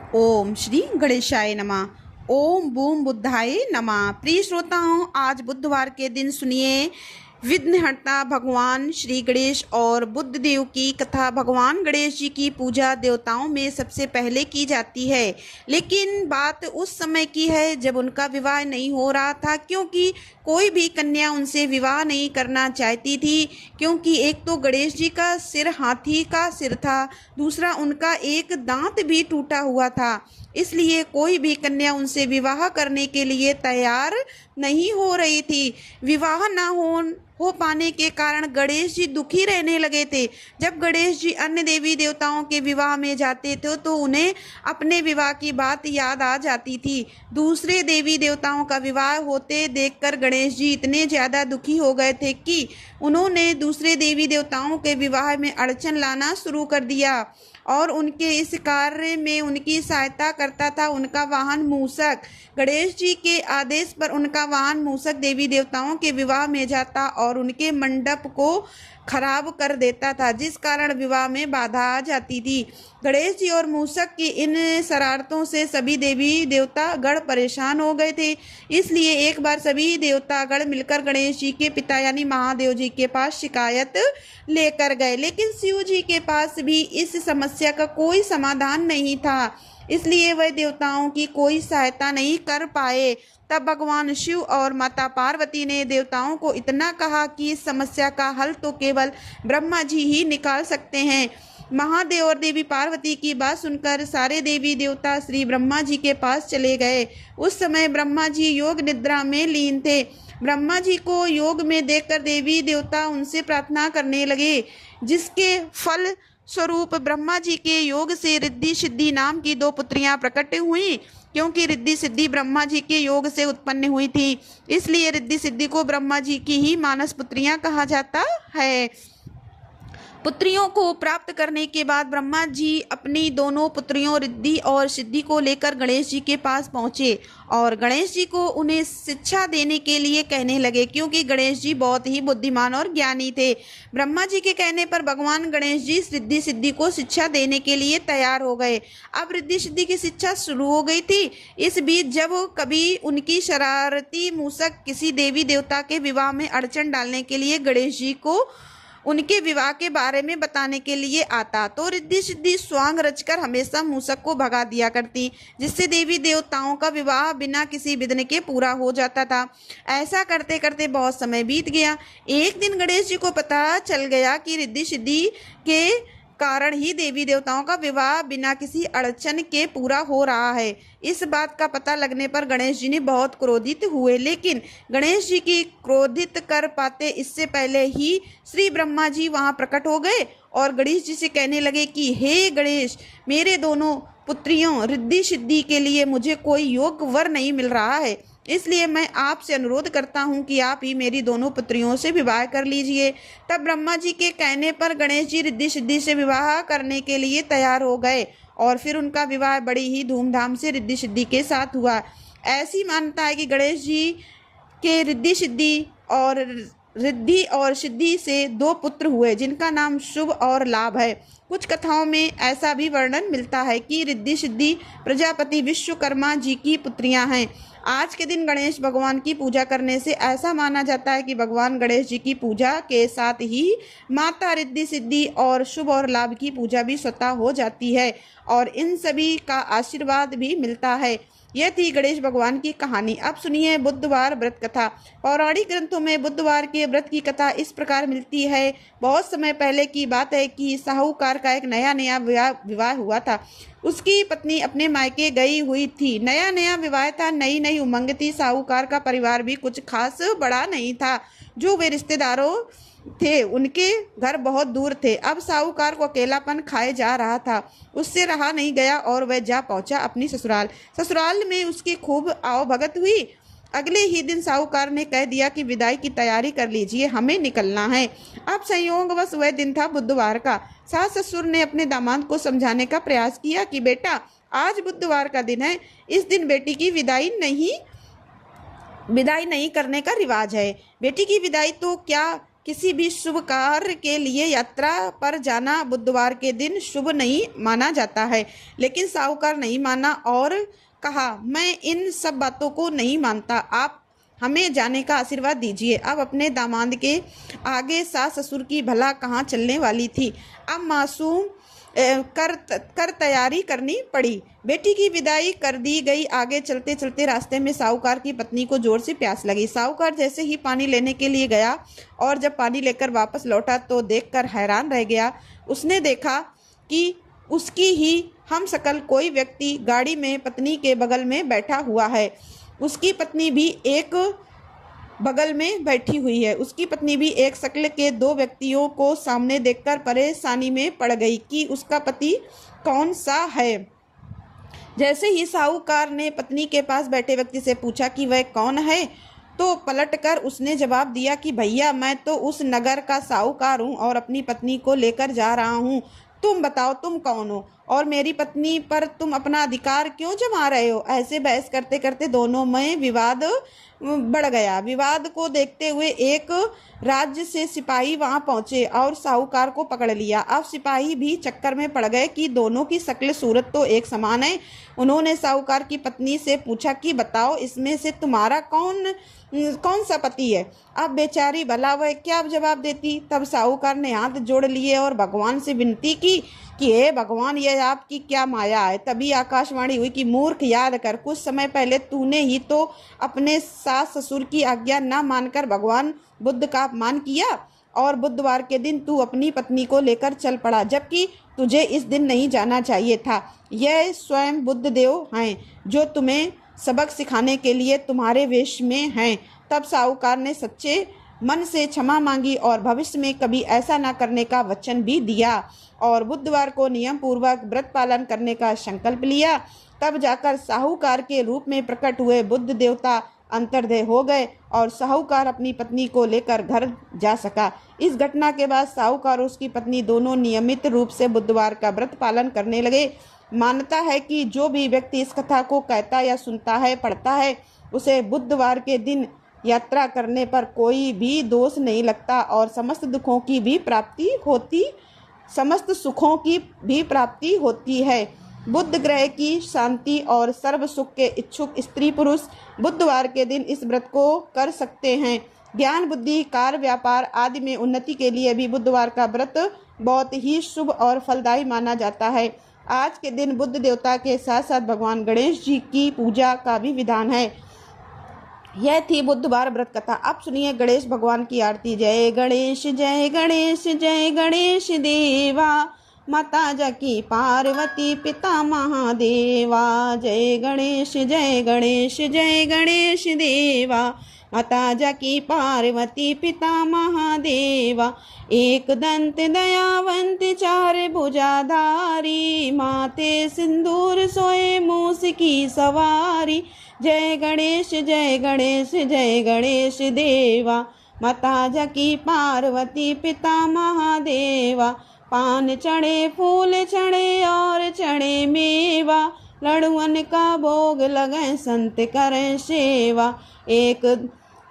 ओम श्री गणेशाय नमः। ओम बूम बुद्धाय नमः। प्रिय श्रोताओं, आज बुधवार के दिन सुनिए विघ्नहर्ता भगवान श्री गणेश और बुद्ध देव की कथा। भगवान गणेश जी की पूजा देवताओं में सबसे पहले की जाती है, लेकिन बात उस समय की है जब उनका विवाह नहीं हो रहा था, क्योंकि कोई भी कन्या उनसे विवाह नहीं करना चाहती थी। क्योंकि एक तो गणेश जी का सिर हाथी का सिर था, दूसरा उनका एक दांत भी टूटा हुआ था, इसलिए कोई भी कन्या उनसे विवाह करने के लिए तैयार नहीं हो रही थी। विवाह ना हो पाने के कारण गणेश जी दुखी रहने लगे थे। जब गणेश जी अन्य देवी देवताओं के विवाह में जाते थे तो उन्हें अपने विवाह की बात याद आ जाती थी। दूसरे देवी देवताओं का विवाह होते देखकर गणेश जी इतने ज़्यादा दुखी हो गए थे कि उन्होंने दूसरे देवी देवताओं के विवाह में अड़चन लाना शुरू कर दिया, और उनके इस कार्य में उनकी सहायता करता था उनका वाहन मूषक। गणेश जी के आदेश पर उनका वाहन मूषक देवी देवताओं के विवाह में जाता और उनके मंडप को खराब कर देता था, जिस कारण विवाह में बाधा आ जाती थी। गणेश जी और मूषक की इन शरारतों से सभी देवी देवता गण परेशान हो गए थे। इसलिए एक बार सभी देवता गण मिलकर गणेश जी के पिता यानी महादेव जी के पास शिकायत लेकर गए, लेकिन शिव जी के पास भी इस समस्या का कोई समाधान नहीं था, इसलिए वह देवताओं की कोई सहायता नहीं कर पाए। तब भगवान शिव और माता पार्वती ने देवताओं को इतना कहा कि इस समस्या का हल तो केवल ब्रह्मा जी ही निकाल सकते हैं। महादेव और देवी पार्वती की बात सुनकर सारे देवी देवता श्री ब्रह्मा जी के पास चले गए। उस समय ब्रह्मा जी योग निद्रा में लीन थे। ब्रह्मा जी को योग में देखकर देवी देवता उनसे प्रार्थना करने लगे, जिसके फल स्वरूप ब्रह्मा जी के योग से रिद्धि सिद्धि नाम की दो पुत्रियां प्रकट हुई। क्योंकि रिद्धि सिद्धि ब्रह्मा जी के योग से उत्पन्न हुई थी, इसलिए रिद्धि सिद्धि को ब्रह्मा जी की ही मानस पुत्रियां कहा जाता है। पुत्रियों को प्राप्त करने के बाद ब्रह्मा जी अपनी दोनों पुत्रियों रिद्धि और सिद्धि को लेकर गणेश जी के पास पहुंचे और गणेश जी को उन्हें शिक्षा देने के लिए कहने लगे, क्योंकि गणेश जी बहुत ही बुद्धिमान और ज्ञानी थे। ब्रह्मा जी के कहने पर भगवान गणेश जी रिद्धि सिद्धि को शिक्षा देने के लिए तैयार हो गए। अब रिद्धि सिद्धि की शिक्षा शुरू हो गई थी। इस बीच जब कभी उनकी शरारती मूषक किसी देवी देवता के विवाह में अड़चन डालने के लिए गणेश जी को उनके विवाह के बारे में बताने के लिए आता, तो रिद्धि सिद्धि स्वांग रचकर हमेशा मूषक को भगा दिया करती, जिससे देवी देवताओं का विवाह बिना किसी विघ्न के पूरा हो जाता था। ऐसा करते करते बहुत समय बीत गया। एक दिन गणेश जी को पता चल गया कि रिद्धि सिद्धि के कारण ही देवी देवताओं का विवाह बिना किसी अड़चन के पूरा हो रहा है। इस बात का पता लगने पर गणेश जी ने बहुत क्रोधित हुए, लेकिन गणेश जी की क्रोधित कर पाते इससे पहले ही श्री ब्रह्मा जी वहां प्रकट हो गए और गणेश जी से कहने लगे कि हे गणेश, मेरे दोनों पुत्रियों रिद्धि सिद्धि के लिए मुझे कोई योग्य वर नहीं मिल रहा है, इसलिए मैं आपसे अनुरोध करता हूं कि आप ही मेरी दोनों पुत्रियों से विवाह कर लीजिए। तब ब्रह्मा जी के कहने पर गणेश जी रिद्धि सिद्धि से विवाह करने के लिए तैयार हो गए और फिर उनका विवाह बड़ी ही धूमधाम से रिद्धि सिद्धि के साथ हुआ। ऐसी मान्यता है कि गणेश जी के रिद्धि और सिद्धि से दो पुत्र हुए, जिनका नाम शुभ और लाभ है। कुछ कथाओं में ऐसा भी वर्णन मिलता है कि रिद्धि सिद्धि प्रजापति विश्वकर्मा जी की पुत्रियां हैं। आज के दिन गणेश भगवान की पूजा करने से ऐसा माना जाता है कि भगवान गणेश जी की पूजा के साथ ही माता रिद्धि सिद्धि और शुभ और लाभ की पूजा भी स्वतः हो जाती है और इन सभी का आशीर्वाद भी मिलता है। यह थी गणेश भगवान की कहानी। अब सुनिए बुधवार व्रत कथा। पौराणिक ग्रंथों में बुधवार के व्रत की कथा इस प्रकार मिलती है। बहुत समय पहले की बात है कि साहूकार का एक नया विवाह हुआ था। उसकी पत्नी अपने मायके गई हुई थी। नया विवाह था, नई नई उमंग थी। साहूकार का परिवार भी कुछ खास बड़ा नहीं था। जो वे रिश्तेदारों थे उनके घर बहुत दूर थे। अब साहूकार को अकेलापन खाए जा रहा था। उससे रहा नहीं गया और वह जा पहुंचा अपनी ससुराल में उसकी खूब आवभगत हुई। अगले ही दिन साहूकार ने कह दिया कि विदाई की तैयारी कर लीजिए, हमें निकलना है। अब संयोगवश वह दिन था बुधवार का। सास ससुर ने अपने दामाद को समझाने का प्रयास किया कि बेटा, आज बुधवार का दिन है, इस दिन बेटी की विदाई नहीं करने का रिवाज है। बेटी की विदाई तो क्या किसी भी शुभ कार्य के लिए यात्रा पर जाना बुधवार के दिन शुभ नहीं माना जाता है। लेकिन साहूकार नहीं माना और कहा, मैं इन सब बातों को नहीं मानता, आप हमें जाने का आशीर्वाद दीजिए। अब अपने दामाद के आगे सास ससुर की भला कहाँ चलने वाली थी। अब मासूम कर तैयारी करनी पड़ी। बेटी की विदाई कर दी गई। आगे चलते चलते रास्ते में साहूकार की पत्नी को जोर से प्यास लगी। साहूकार जैसे ही पानी लेने के लिए गया और जब पानी लेकर वापस लौटा तो देखकर हैरान रह गया। उसने देखा कि उसकी ही हम शकल कोई व्यक्ति गाड़ी में पत्नी के बगल में बैठा हुआ है। उसकी पत्नी भी एक बगल में बैठी हुई है। उसकी पत्नी भी एक शक्ल के दो व्यक्तियों को सामने देखकर परेशानी में पड़ गई कि उसका पति कौन सा है। जैसे ही साहूकार ने पत्नी के पास बैठे व्यक्ति से पूछा कि वह कौन है, तो पलटकर उसने जवाब दिया कि भैया, मैं तो उस नगर का साहूकार हूँ और अपनी पत्नी को लेकर जा रहा हूँ। तुम बताओ तुम कौन हो और मेरी पत्नी पर तुम अपना अधिकार क्यों जमा रहे हो। ऐसे बहस करते करते दोनों में विवाद बढ़ गया। विवाद को देखते हुए एक राज्य से सिपाही वहां पहुंचे और साहूकार को पकड़ लिया। अब सिपाही भी चक्कर में पड़ गए कि दोनों की शक्ल सूरत तो एक समान है। उन्होंने साहूकार की पत्नी से पूछा कि बताओ, इसमें से तुम्हारा कौन सा पति है। अब बेचारी भला वह क्या जवाब देती। तब साहूकार ने हाथ जोड़ लिए और भगवान से विनती की कि हे भगवान, यह आपकी क्या माया है। तभी आकाशवाणी हुई कि मूर्ख, याद कर, कुछ समय पहले तूने ही तो अपने सास ससुर की आज्ञा न मानकर भगवान बुद्ध का अपमान किया और बुधवार के दिन तू अपनी पत्नी को लेकर चल पड़ा, जबकि तुझे इस दिन नहीं जाना चाहिए था। यह स्वयं बुद्ध देव हैं जो तुम्हें सबक सिखाने के लिए तुम्हारे वेश में हैं। तब साहूकार ने सच्चे मन से क्षमा मांगी और भविष्य में कभी ऐसा न करने का वचन भी दिया और बुधवार को नियम पूर्वक व्रत पालन करने का संकल्प लिया। तब जाकर साहूकार के रूप में प्रकट हुए बुद्ध देवता अंतर्ध्यान हो गए और साहूकार अपनी पत्नी को लेकर घर जा सका। इस घटना के बाद साहूकार और उसकी पत्नी दोनों नियमित रूप से बुधवार का व्रत पालन करने लगे। मान्यता है कि जो भी व्यक्ति इस कथा को कहता या सुनता है, पढ़ता है, उसे बुधवार के दिन यात्रा करने पर कोई भी दोष नहीं लगता और समस्त सुखों की भी प्राप्ति होती है। बुध ग्रह की शांति और सर्व सुख के इच्छुक स्त्री पुरुष बुधवार के दिन इस व्रत को कर सकते हैं। ज्ञान, बुद्धि, कार्य, व्यापार आदि में उन्नति के लिए भी बुधवार का व्रत बहुत ही शुभ और फलदायी माना जाता है। आज के दिन बुद्ध देवता के साथ साथ भगवान गणेश जी की पूजा का भी विधान है। यह थी बुधवार व्रत कथा। अब सुनिए गणेश भगवान की आरती। जय गणेश जय गणेश जय गणेश देवा, माता जाकी पार्वती पिता महादेवा। जय गणेश जय गणेश जय गणेश देवा, माता जाकी पार्वती पिता महादेवा। एक दंत दयावंत चार भुजाधारी, माथे सिंदूर सोए मूस की सवारी। जय गणेश जय गणेश जय गणेश देवा, माता जाकी पार्वती पिता महादेवा। पान चढ़े, फूल चढ़े और चढ़े मेवा, लड़ुअन का भोग लगे संत करें सेवा। एक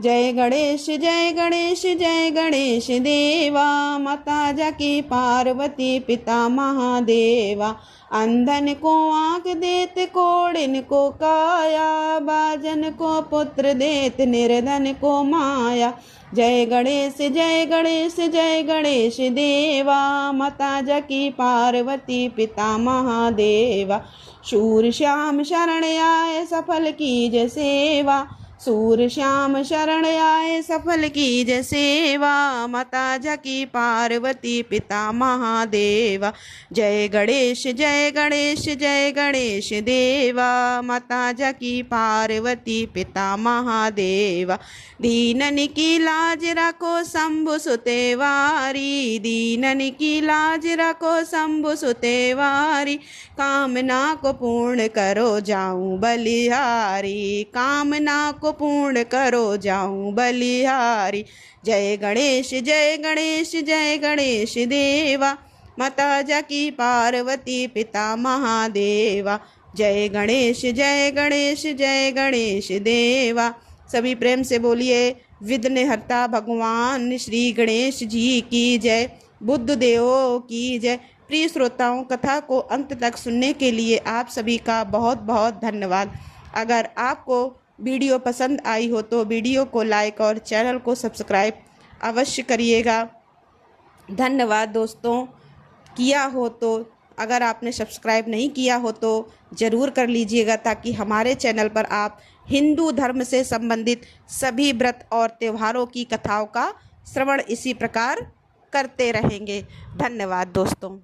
जय गणेश जय गणेश जय गणेश देवा, माता जाकी पार्वती पिता महादेवा। अंधन को आँख देत, कोड़िन को काया, बाजन को पुत्र देत, निर्धन को माया। जय गणेश जय गणेश जय गणेश देवा, माता जाकी पार्वती पिता महादेवा। शूर श्याम शरण आए, सफल कीज सेवा, सूर श्याम शरण आए, सफल कीज सेवा, माता जाकी पार्वती पिता महादेवा। जय गणेश जय गणेश जय गणेश देवा, माता जाकी पार्वती पिता महादेवा। दीनन की लाज रखो शंभु सुतेवारी, दीनन की लाज रखो शंभु सुतेवारी। कामना को पूर्ण करो जाऊं बलिहारी, कामना को पूर्ण करो जाऊं बलिहारी। जय गणेश जय गणेश जय गणेश देवा, माता जाकी पार्वती पिता महादेवा। जय गणेश जय गणेश जय गणेश देवा। सभी प्रेम से बोलिए विघ्नहर्ता भगवान श्री गणेश जी की जय। बुद्ध देव की जय। प्रिय श्रोताओं, कथा को अंत तक सुनने के लिए आप सभी का बहुत बहुत धन्यवाद। अगर आपको वीडियो पसंद आई हो तो वीडियो को लाइक और चैनल को सब्सक्राइब अवश्य करिएगा। धन्यवाद दोस्तों। किया हो तो, अगर आपने सब्सक्राइब नहीं किया हो तो ज़रूर कर लीजिएगा, ताकि हमारे चैनल पर आप हिंदू धर्म से संबंधित सभी व्रत और त्योहारों की कथाओं का श्रवण इसी प्रकार करते रहेंगे। धन्यवाद दोस्तों।